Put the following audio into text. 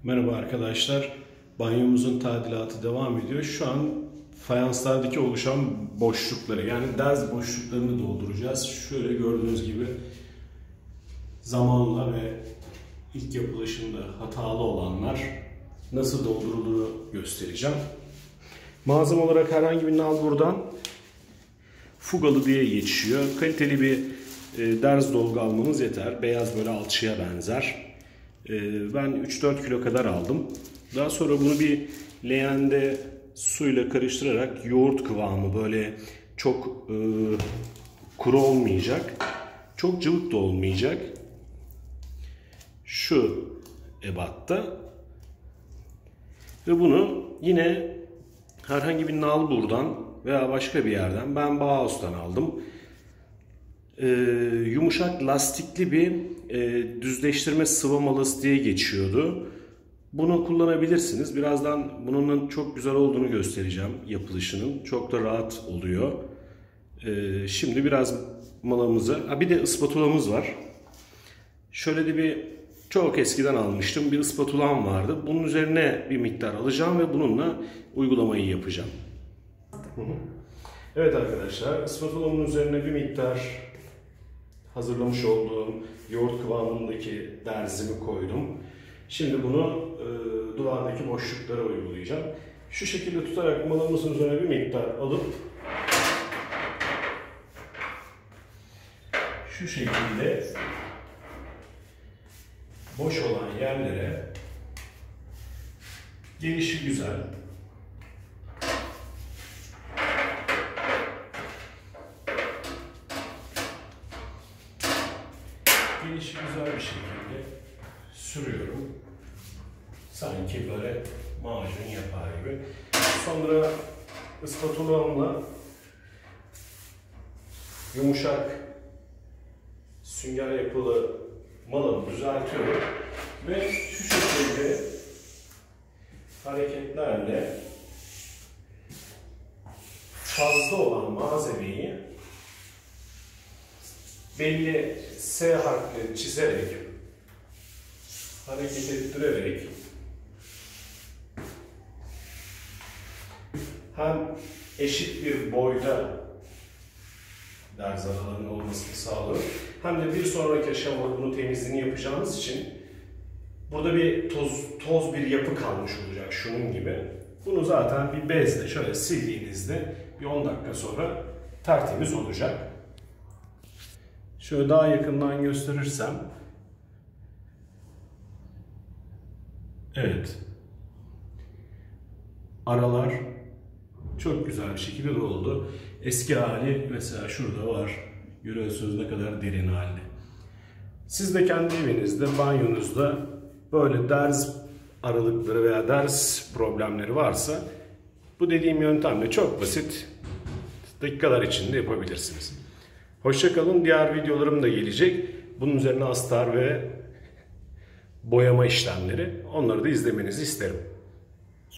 Merhaba arkadaşlar. Banyomuzun tadilatı devam ediyor. Şu an fayanslardaki oluşan boşlukları, yani derz boşluklarını dolduracağız. Şöyle gördüğünüz gibi zamanla ve ilk yapılışında hatalı olanlar nasıl doldurulduğunu göstereceğim. Malzeme olarak herhangi bir nalburdan fugalı diye geçiyor. Kaliteli bir derz dolgu almamız yeter. Beyaz böyle alçıya benzer. Ben 3-4 kilo kadar aldım. Daha sonra bunu bir leğende suyla karıştırarak yoğurt kıvamı, böyle çok kuru olmayacak, çok cıvık da olmayacak, şu ebatta. Ve bunu yine herhangi bir nalburdan veya başka bir yerden, ben Bauhaus'tan aldım. Yumuşak lastikli bir düzleştirme sıvamalısı diye geçiyordu. Bunu kullanabilirsiniz. Birazdan bunun çok güzel olduğunu göstereceğim yapılışının. Çok da rahat oluyor. Şimdi biraz malımızı... bir de ıspatulamız var. Şöyle de bir, çok eskiden almıştım, bir ıspatulam vardı. Bunun üzerine bir miktar alacağım ve bununla uygulamayı yapacağım. Evet arkadaşlar, ıspatulamın üzerine bir miktar hazırlamış olduğum yoğurt kıvamındaki derzimi koydum. Şimdi bunu duvardaki boşluklara uygulayacağım. Şu şekilde tutarak malımızın üzerine bir miktar alıp şu şekilde boş olan yerlere gelişigüzel güzel bir şekilde sürüyorum. Sanki böyle macun yapar gibi. Sonra ıspatulamla yumuşak sünger yapılı malımı düzeltiyorum ve şu şekilde hareketlerle fazla olan malzemeyi belli S harfleri çizerek, hareket ettirerek hem eşit bir boyda derz aralarının olmasını sağlıyor, hem de bir sonraki aşamada bunu temizliğini yapacağımız için burada bir toz bir yapı kalmış olacak, şunun gibi. Bunu zaten bir bezle şöyle sildiğinizde bir 10 dakika sonra tertemiz olacak. Şöyle daha yakından gösterirsem, evet, aralar çok güzel bir şekilde doldu. Eski hali mesela şurada var. Görüyorsunuz ne kadar derin halde. Siz de kendi evinizde, banyonuzda böyle derz aralıkları veya derz problemleri varsa bu dediğim yöntemle çok basit, dakikalar içinde yapabilirsiniz. Hoşça kalın. Diğer videolarım da gelecek. Bunun üzerine astar ve boyama işlemleri. Onları da izlemenizi isterim.